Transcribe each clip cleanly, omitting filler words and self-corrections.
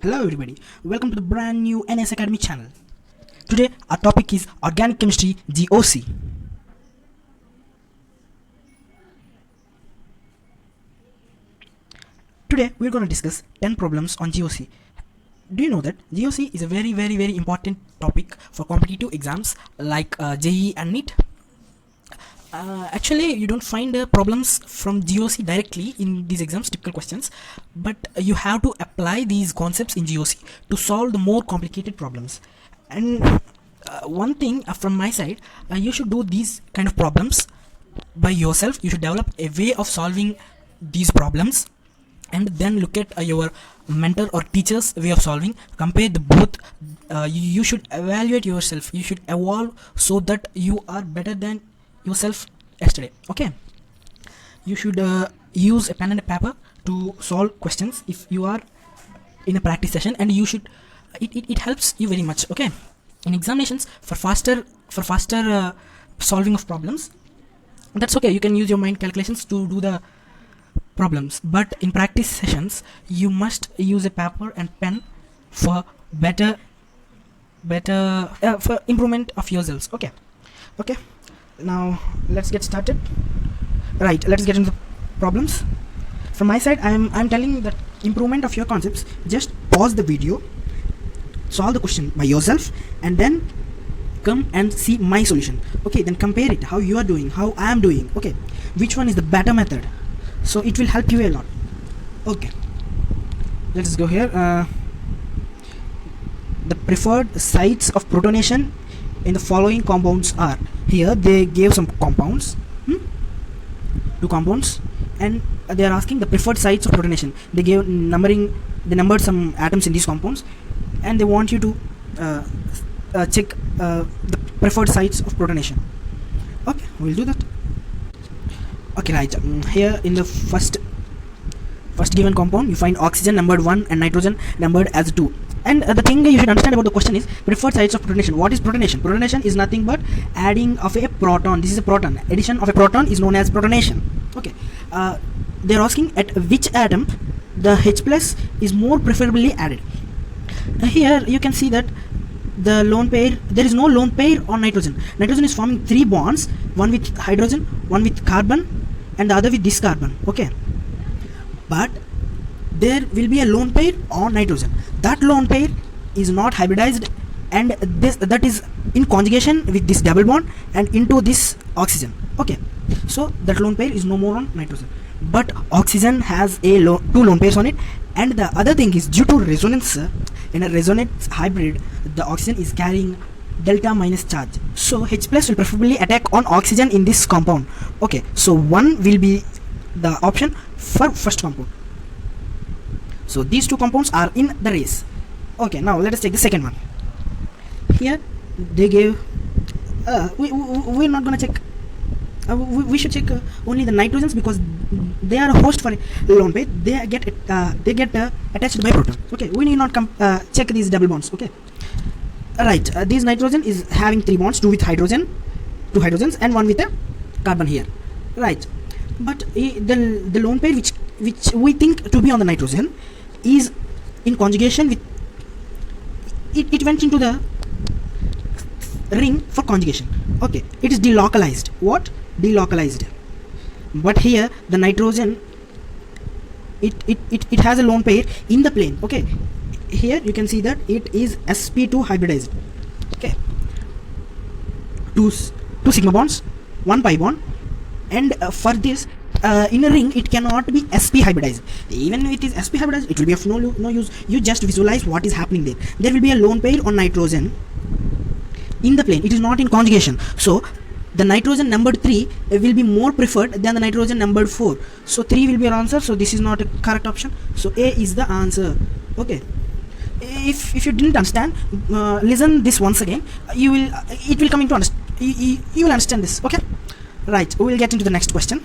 Hello everybody, welcome to the brand new ENEYS Academy channel. Today our topic is Organic Chemistry GOC. Today we are going to discuss 10 problems on GOC. Do you know that GOC is a very important topic for competitive exams like JEE and NEET? Actually, you don't find problems from GOC directly in these exams, typical questions, but you have to apply these concepts in GOC to solve the more complicated problems. And one thing from my side, you should do these kind of problems by yourself. You should develop a way of solving these problems and then look at your mentor or teacher's way of solving. Compare the both. You should evaluate yourself. You should evolve so that you are better than yourself yesterday. Okay, you should use a pen and a paper to solve questions if you are in a practice session, and you should it helps you very much. Okay, in examinations for faster solving of problems, that's okay, you can use your mind calculations to do the problems, but in practice sessions you must use a paper and pen for better for improvement of yourselves. Okay, now let's get started. Right, let's get into the problems. From my side, I'm telling you that improvement of your concepts, just pause the video, solve the question by yourself, and then come and see my solution. Okay, then compare it, how you are doing, how I am doing. Okay, which one is the better method, so it will help you a lot. Okay, let's go here. The preferred sites of protonation in the following compounds are. Here they gave some compounds, two compounds, and they are asking the preferred sites of protonation. They gave numbering, they numbered some atoms in these compounds, and they want you to check the preferred sites of protonation. Okay, we'll do that. Okay, right, here in the first given compound you find oxygen numbered 1 and nitrogen numbered as 2. And the thing you should understand about the question is preferred sites of protonation. What is protonation? Protonation is nothing but adding of a proton. This is a proton. Addition of a proton is known as protonation. Okay, they are asking at which atom the H plus is more preferably added. Here you can see that the lone pair, there is no lone pair on nitrogen. Nitrogen is forming 3 bonds, one with hydrogen, one with carbon, and the other with this carbon. Okay, but there will be a lone pair on nitrogen. That lone pair is not hybridized, and that is in conjugation with this double bond and into this oxygen. Okay, so that lone pair is no more on nitrogen, but oxygen has a two lone pairs on it. And the other thing is, due to resonance, in a resonance hybrid, the oxygen is carrying delta minus charge, so H plus will preferably attack on oxygen in this compound. Okay, so 1 will be the option for first compound. So these two compounds are in the race. Okay, now let us take the second one. Here they gave we're not gonna check, we should check only the nitrogens, because they are a host for a lone pair. They get attached by proton. Okay, we need not check these double bonds. Okay, right, this nitrogen is having 3 bonds, 2 with hydrogen, 2 hydrogens, and 1 with a carbon here. Right, but the lone pair which we think to be on the nitrogen is in conjugation with it went into the ring for conjugation. Okay, it is delocalized. What? Delocalized. But here the nitrogen, it has a lone pair in the plane. Okay, here you can see that it is sp2 hybridized. Okay, two sigma bonds, 1 pi bond, and for this in a ring it cannot be sp hybridized. Even if it is sp hybridized, it will be of no use. You just visualize what is happening there. There will be a lone pair on nitrogen in the plane. It is not in conjugation, so the nitrogen numbered 3 will be more preferred than the nitrogen numbered 4. So 3 will be our answer. So this is not a correct option, so A is the answer. Okay, if you didn't understand, listen this once again. It will come into you will understand this. Okay, right, we will get into the next question.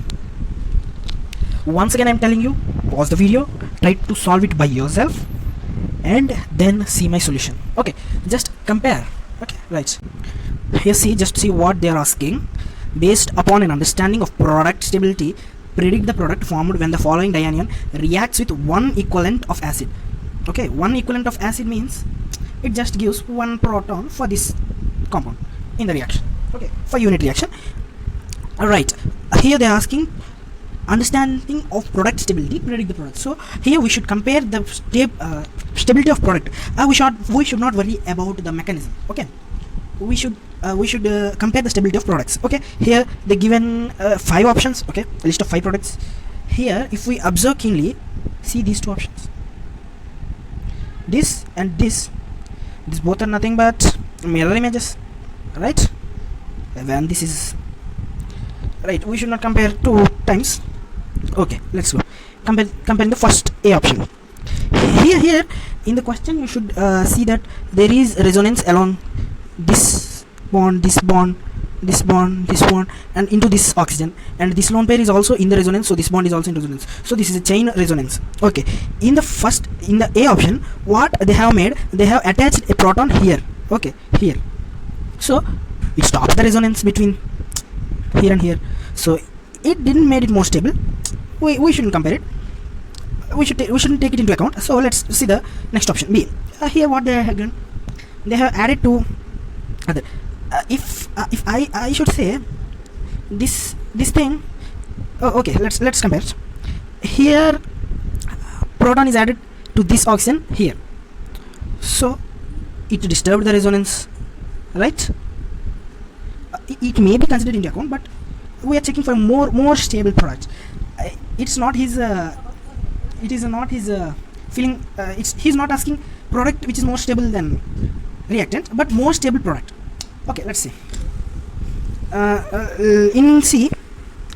Once again I'm telling you, pause the video, try to solve it by yourself, and then see my solution. Okay, just compare. Okay, right, here just see what they are asking. Based upon an understanding of product stability, predict the product formed when the following dianion reacts with one equivalent of acid. Okay, one equivalent of acid means it just gives one proton for this compound in the reaction. Okay, for unit reaction. Alright, here they are asking understanding of product stability, predict the product. So here we should compare the stability of product. We should not worry about the mechanism. Okay, we should compare the stability of products. Okay, here they given 5 options. Okay, a list of 5 products. Here if we observe keenly, see these 2 options, this and this both are nothing but mirror images, right? When this is right, we should not compare 2 times. Okay, let's go comparing the first A option. Here in the question you should see that there is resonance along this bond, this bond, this bond, this bond, and into this oxygen, and this lone pair is also in the resonance, so this bond is also in resonance, so this is a chain resonance. Okay, in the A option, what they have made, they have attached a proton here. Okay, here, so it stops the resonance between here and here, so it didn't made it more stable. We shouldn't compare it, we shouldn't take it into account. So let's see the next option, B. Here what they have done, they have added to other. If I should say this thing. Oh, okay, let's compare. Here proton is added to this oxygen here, so it disturbed the resonance, right? It may be considered into account, but we are checking for more stable product. It's not his it is not his feeling. He's not asking product which is more stable than reactant, but more stable product. Okay, let's see. In C,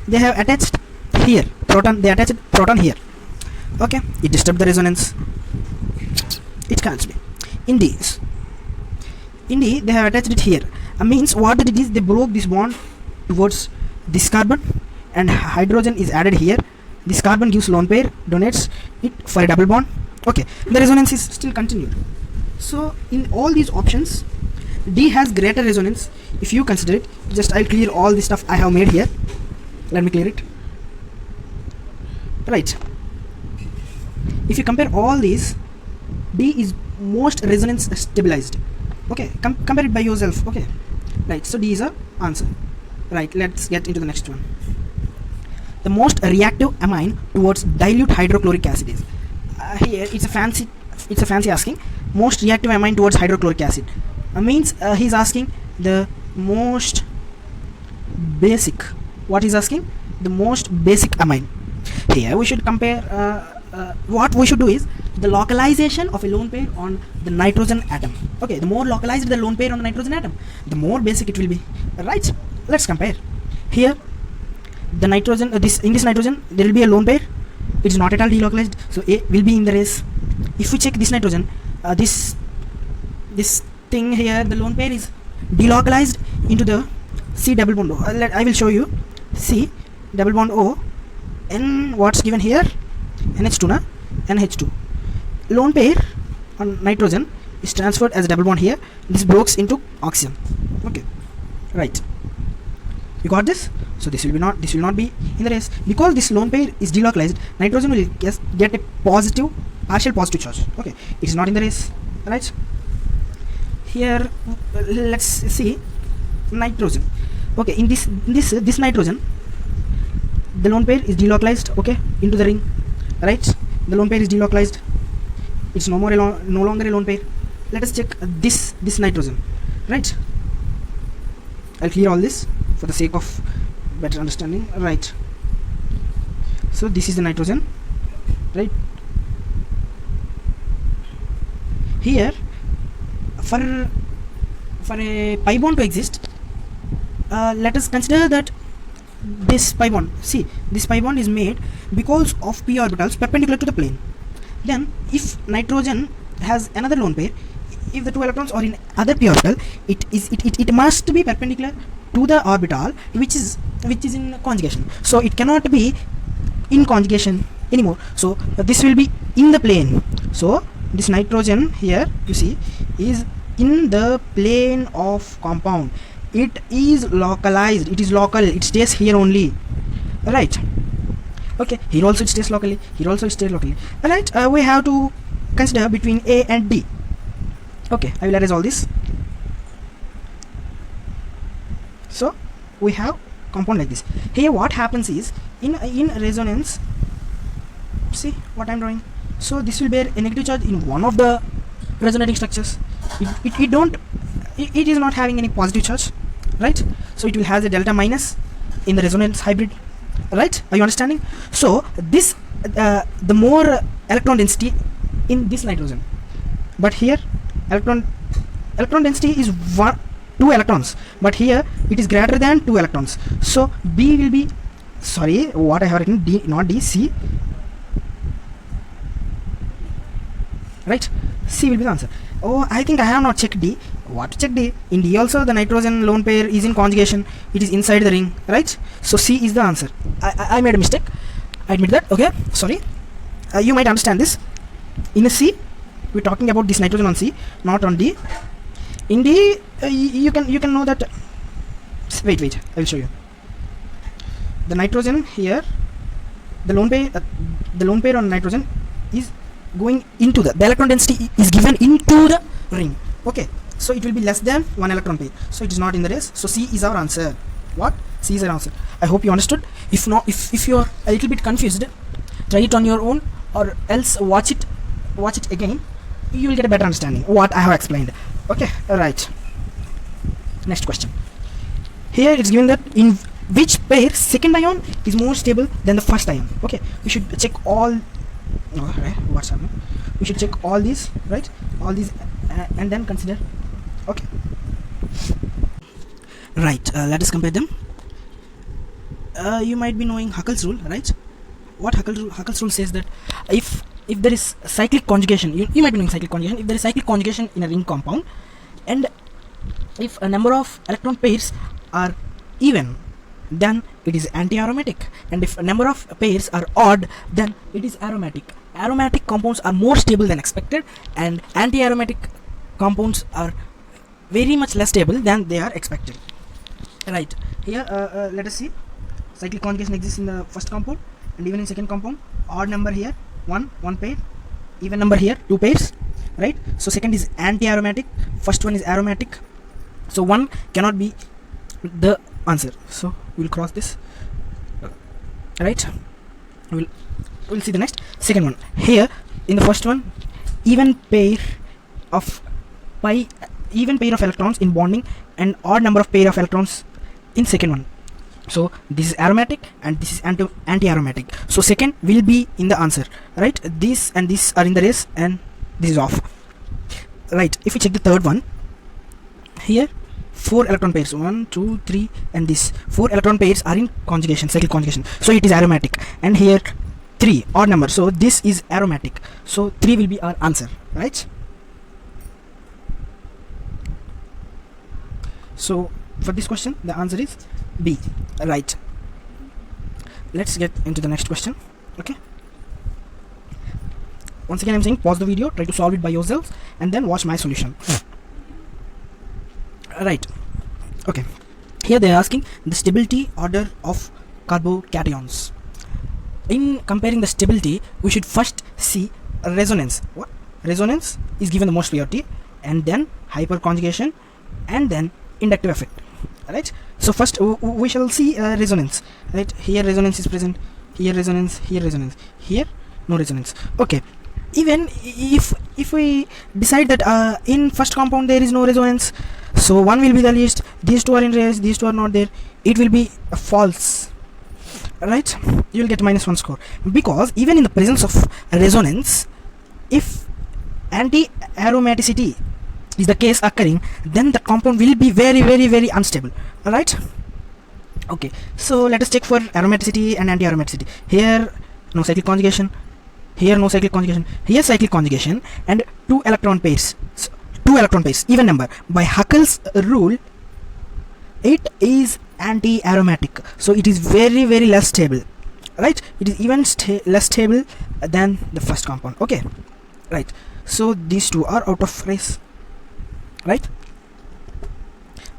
they have attached here proton. They attached proton here. Okay, it disturbed the resonance. It can't be. In D, they have attached it here. Means what it is, they broke this bond towards this carbon, and hydrogen is added here. This carbon gives lone pair, donates it for a double bond. Okay, the resonance is still continued. So in all these options, D has greater resonance. If you consider it, just I'll clear all the stuff I have made here. Let me clear it. Right. If you compare all these, D is most resonance stabilized. Okay, compare it by yourself. Okay, right. So D is a answer. Right. Let's get into the next one. The most reactive amine towards dilute hydrochloric acid is. Here it's a fancy asking. Most reactive amine towards hydrochloric acid. Means he's asking the most basic. What he's asking? The most basic amine. Here we should compare. What we should do is the localization of a lone pair on the nitrogen atom. Okay, the more localized the lone pair on the nitrogen atom, the more basic it will be. Right? Let's compare. Here, the nitrogen. In this nitrogen, there will be a lone pair. It is not at all delocalized, so A will be in the race. If we check this nitrogen, this thing here, the lone pair is delocalized into the C double bond O. I will show you. C double bond O, and what's given here? NH2 na? NH2. Lone pair on nitrogen is transferred as a double bond here. This breaks into oxygen. Okay, right. You got this? So this will not be in the race because this lone pair is delocalized. Nitrogen will get a partial positive charge. Okay, it is not in the race, right? Here, let's see nitrogen. Okay, in this nitrogen, the lone pair is delocalized. Okay, into the ring, right? The lone pair is delocalized. It's no longer a lone pair. Let us check this nitrogen, right? I'll clear all this for the sake of better understanding, right? So this is the nitrogen, right? Here, for a pi bond to exist, let us consider that this pi bond. See, this pi bond is made because of p orbitals perpendicular to the plane. Then, if nitrogen has another lone pair, if the 2 electrons are in other p orbital, it must be perpendicular to the orbital which is in conjugation. So it cannot be in conjugation anymore. So this will be in the plane. So this nitrogen here, you see, is in the plane of compound. It is localized. It is local. It stays here only. Right. Okay. Here also it stays locally. Here also it stays locally. Alright. We have to consider between A and D. Okay, I will erase all this. So we have compound like this. Here what happens is, in resonance, see what I'm drawing. So this will bear a negative charge in one of the resonating structures. It is not having any positive charge, right? So it will have a delta minus in the resonance hybrid, right? Are you understanding? So this the more electron density in this nitrogen, but here electron density is 2 electrons, but here it is greater than 2 electrons. So B will be, sorry, what I have written, D, not D, C, right? C will be the answer. Oh, I think I have not checked D. What to check D? In D also the nitrogen lone pair is in conjugation. It is inside the ring, right? So C is the answer. I made a mistake, I admit that. Okay, sorry. You might understand this. In a C, we're talking about this nitrogen on C, not on D. In D, you can know that. Wait, I will show you. The nitrogen here, the lone pair on nitrogen is going into the electron density is given into the ring. Okay, so it will be less than 1 electron pair. So it is not in the race. So C is our answer. What? C is our answer. I hope you understood. If not, if you are a little bit confused, try it on your own, or else watch it again. You will get a better understanding what I have explained. Okay, right. Next question. Here it's given that in which pair second ion is more stable than the first ion. Okay, we should check all. Right, what's happening? We should check all these, right? All these, and then consider. Okay. Right. Let us compare them. You might be knowing Huckel's rule, right? What Huckel's rule says that if there is cyclic conjugation, you might be knowing cyclic conjugation. If there is cyclic conjugation in a ring compound, and if a number of electron pairs are even, then it is anti-aromatic, and if a number of pairs are odd, then it is aromatic. Aromatic compounds are more stable than expected, and anti-aromatic compounds are very much less stable than they are expected. Right. Here let us see. Cyclic conjugation exists in the first compound, and even in second compound. Odd number here, one pair. Even number here, 2 pairs. Right. So second is anti-aromatic, first one is aromatic. So one cannot be the answer. So we'll cross this. Right. We'll see the next. Second one. Here in the first one, even pair of electrons in bonding, and odd number of pair of electrons in second one. So this is aromatic and this is anti-aromatic. So second will be in the answer, right? This and this are in the race, and this is off. Right. If we check the third one, here 4 electron pairs, 1, 2, 3, and this 4 electron pairs are in conjugation, cyclic conjugation. So it is aromatic, and here 3 odd number. So this is aromatic. So 3 will be our answer, right? So for this question, the answer is B. Right. Let's get into the next question. Okay. Once again, I'm saying pause the video, try to solve it by yourselves, and then watch my solution. Right. Okay. Here they are asking the stability order of carbocations. In comparing the stability, we should first see resonance. What? Resonance is given the most priority, and then hyperconjugation, and then inductive effect. Right. So first we shall see resonance. Right. Here resonance is present. Here resonance. Here resonance. Here no resonance. Okay. Even if we decide that in first compound there is no resonance, so one will be the least. These two are in race. These two are not there. It will be false. Right. You will get -1 score, because even in the presence of resonance, if anti-aromaticity is the case occurring, then the compound will be very unstable. Alright. Okay, so let us check for aromaticity and anti-aromaticity. Here no cyclic conjugation, here no cyclic conjugation, here cyclic conjugation, and 2 electron pairs. So 2 electron pairs, even number. By Huckel's rule, it is anti-aromatic, so it is very less stable. Right. It is even less stable than the first compound. Okay. Right. So these two are out of race. Right.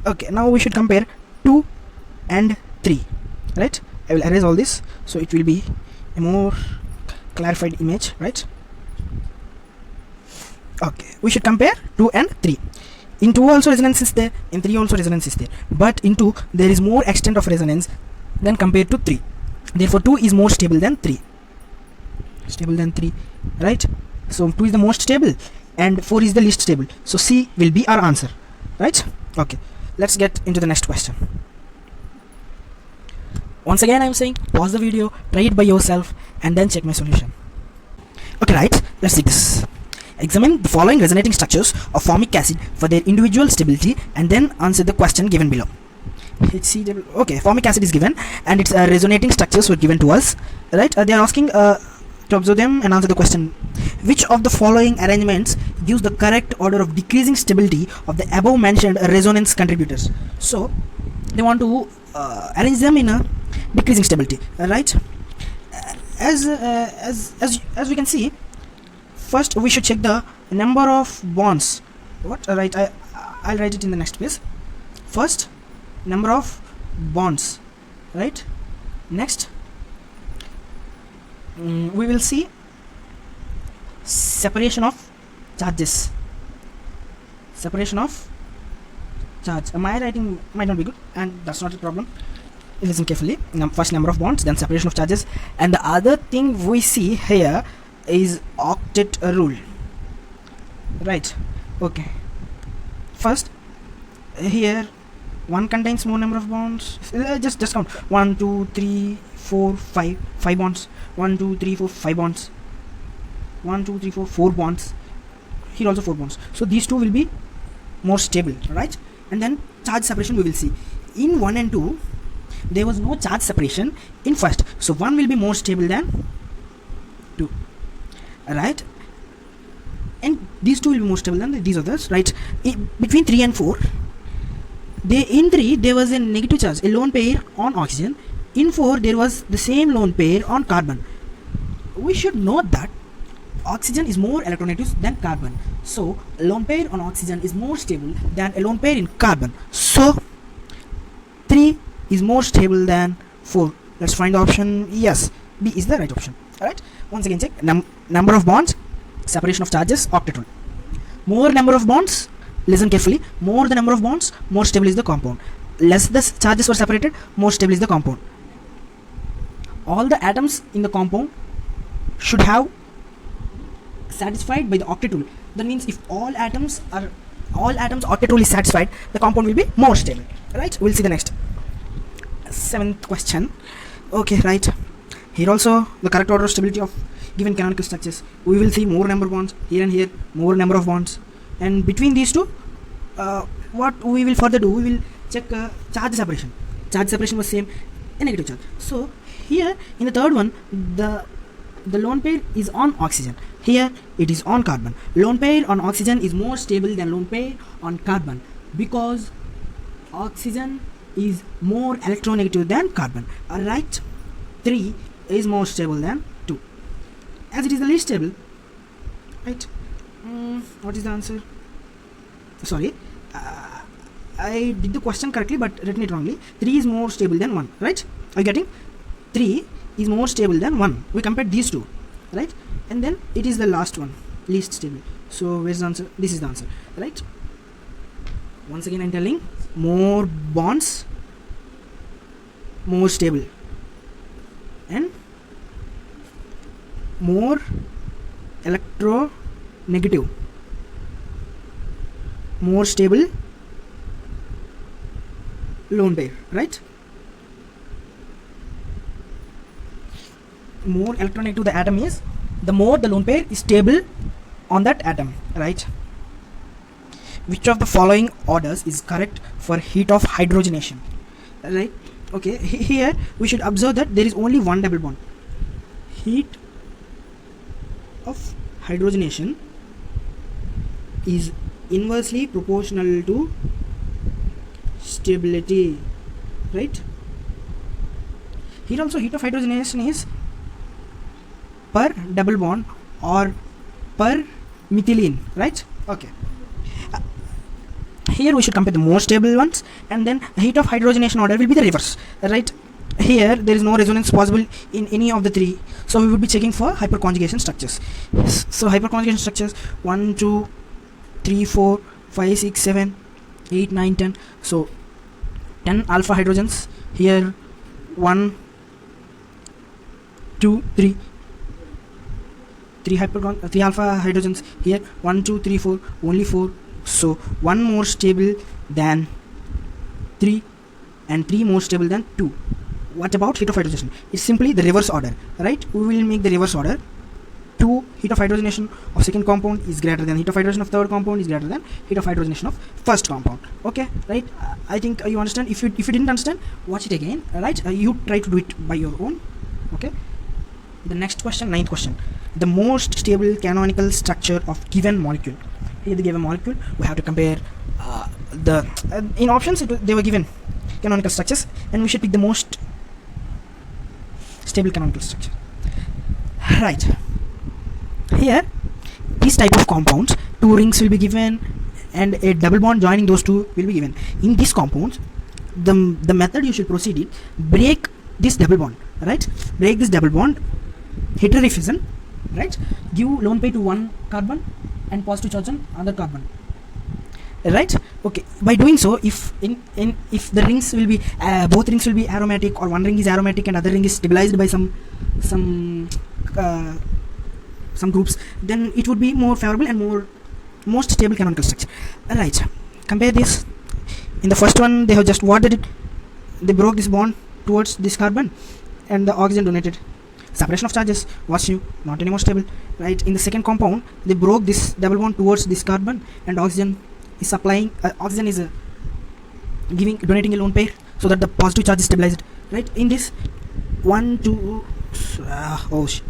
Okay, now we should compare 2 and 3. Right. I will erase all this, so it will be a more clarified image. Right. Okay, we should compare 2 and 3. In 2 also resonance is there, in 3 also resonance is there, but in 2 there is more extent of resonance than compared to 3. Therefore 2 is more stable than 3. Right? So 2 is the most stable and 4 is the least stable. So C will be our answer. Right? Okay, let's get into the next question. Once again I am saying pause the video, try it by yourself and then check my solution. Okay, right, let's see this. Examine the following resonating structures of formic acid for their individual stability and then answer the question given below. Okay, formic acid is given and its resonating structures were given to us. Right? They are asking to observe them and answer the question. Which of the following arrangements gives the correct order of decreasing stability of the above mentioned resonance contributors? So they want to arrange them in a decreasing stability. Right? As we can see, first we should check the number of bonds. Right, I'll write it in the next page. First, number of bonds. Right? Next, we will see separation of charges. Separation of charge. My writing might not be good, and that's not a problem. Listen carefully. First, number of bonds, then separation of charges, and the other thing we see here is octet rule. Right? Okay. First, here 1 contains more number of bonds. Just count. 1, 2, 3, 4, 5. 5 bonds. 1, 2, 3, 4, 5 bonds. 1, 2, 3, 4, 4 bonds. Here also 4 bonds. So these two will be more stable, right? And then charge separation we will see. In 1 and 2, there was no charge separation in first. So 1 will be more stable than 2. Right? And these two will be more stable than these others, right? Between 3 and 4, in 3 there was a negative charge, a lone pair on oxygen. In 4 there was the same lone pair on carbon. We should note that oxygen is more electronegative than carbon. So a lone pair on oxygen is more stable than a lone pair in carbon. So 3 is more stable than 4. Let's find the option. Yes, B is the right option. Alright, once again check number of bonds, separation of charges, octet rule. More number of bonds, listen carefully, more the number of bonds, more stable is the compound. Less the charges were separated, more stable is the compound. All the atoms in the compound should have satisfied by the octet rule. That means if all atoms octet rule is satisfied, the compound will be more stable. Right? We'll see the next 7th question. Okay, right. Here also the correct order of stability of given canonical structures. We will see more number of bonds here and here, more number of bonds, and between these two, what we will further do, we will check charge separation. Charge separation was same, a negative charge. So here in the third one, the lone pair is on oxygen. Here it is on carbon. Lone pair on oxygen is more stable than lone pair on carbon because oxygen is more electronegative than carbon. Alright, 3 is more stable than 2 as it is the least stable. Right? What is the answer? Sorry, I did the question correctly but written it wrongly. 3 is more stable than 1. Right? Are you getting? 3 is more stable than 1. We compared these two, right? And then it is the last one, least stable. So where's the answer? This is the answer, right? Once again I'm telling, more bonds, more stable, and more electronegative, more stable lone pair, right? More electronegative the atom is, the more the lone pair is stable on that atom, right? Which of the following orders is correct for heat of hydrogenation? Right? Okay, here we should observe that there is only one double bond. Heat of hydrogenation is inversely proportional to stability, right? Here also heat of hydrogenation is per double bond or per methylene, right? Okay. Here we should compare the more stable ones, and then heat of hydrogenation order will be the reverse, right? here there is no resonance possible in any of the three, so we would be checking for hyperconjugation structures. So hyperconjugation structures 1 2 3 4 5 6 7 8 9 10. So 10 alpha hydrogens here, 1 2 3 3 alpha hydrogens here, 1 2 3 4, only 4. So 1 more stable than 3 and 3 more stable than 2. What about heat of hydrogenation? It's simply the reverse order, right? We will make the reverse order. 2 heat of hydrogenation of second compound is greater than heat of hydrogenation of third compound is greater than heat of hydrogenation of first compound. Okay, right? I think you understand. If you didn't understand, watch it again. Right? You try to do it by your own. Okay. The next question, 9th question. The most stable canonical structure of given molecule. Here they gave a molecule. We have to compare in options. They were given canonical structures, and we should pick the most stable canonical structure. Right. Here, this type of compounds, 2 rings will be given, and a double bond joining those two will be given. In these compounds, the method you should proceed is break this double bond. Right? Break this double bond. Heterary fission. Right? Give lone pair to one carbon and positive charge on other carbon. Right? Okay. By doing so, if the rings will be both rings will be aromatic, or one ring is aromatic and other ring is stabilized by some groups, then it would be more favorable and most stable canonical structure. Right. Compare this. In the first one, they have just what they did. They broke this bond towards this carbon, and the oxygen donated. Separation of charges was new, not anymore stable. Right. In the second compound, they broke this double bond towards this carbon, and oxygen is supplying. Oxygen is donating a lone pair, so that the positive charge is stabilized. Right. In this 1 2 oh shit.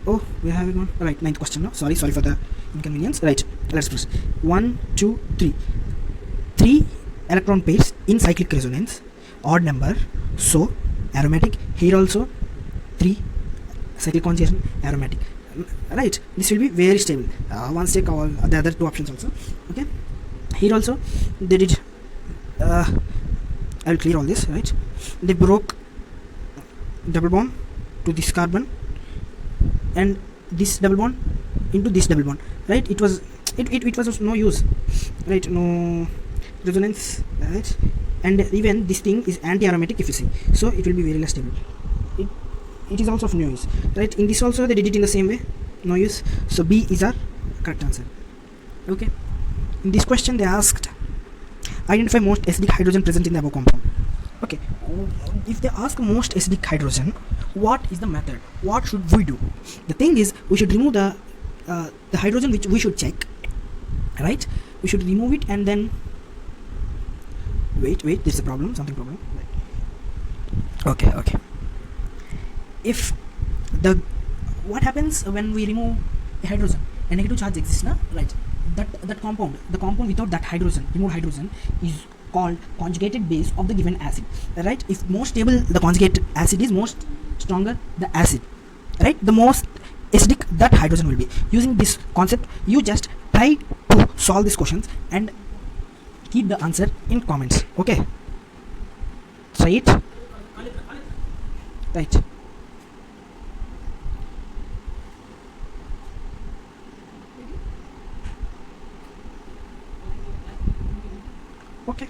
Oh, we have it one. Right, 9th question now. Sorry for the inconvenience. Right, let's proceed. 1 2 3. 3 electron pairs in cyclic resonance, odd number, so aromatic. Here also 3 cyclic conjugation, aromatic. Right, this will be very stable. Once take all the other 2 options also. Okay, here also they did. I will clear all this. Right, they broke double bond to this carbon and this double bond into this double bond. Right, it was of no use. Right, no resonance. Right, and even this thing is anti-aromatic if you see, so it will be very less stable. It is also of no use. Right, in this also they did it in the same way, no use. So B is our correct answer. Okay, in this question they asked identify most acidic hydrogen present in the above compound. Okay, if they ask most acidic hydrogen, what is the method? What should we do? The thing is, we should remove the hydrogen which we should check. Right, we should remove it, and then wait, there's a problem, something problem. Right. Okay. If what happens when we remove a hydrogen, a negative charge exists, na? Right, the compound without that hydrogen, removed hydrogen, is called conjugated base of the given acid. Right, if more stable the conjugated acid is, most stronger the acid, right, the most acidic that hydrogen will be. Using this concept, you just try to solve these questions and keep the answer in comments. Okay, try it. Right, okay.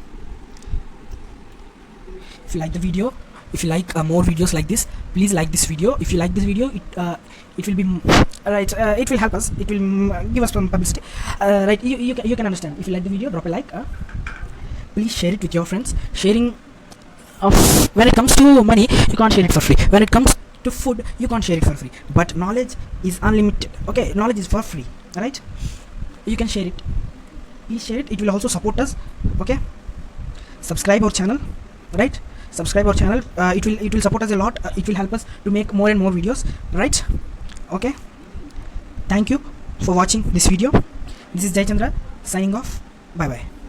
If you like the video, if you like more videos like this, please like this video. If you like this video, it will be right, it will help us, it will give us some publicity. Right, you can understand. If you like the video, drop a like. Please share it with your friends. Sharing when it comes to money, you can't share it for free. When it comes to food, you can't share it for free, but knowledge is unlimited. Okay, knowledge is for free. Right, you can share it. Please share it, it will also support us. Okay, subscribe our channel. Right, subscribe our channel. It will support us a lot. It will help us to make more and more videos. Right, okay, thank you for watching this video. This is Jaychandra signing off. Bye bye.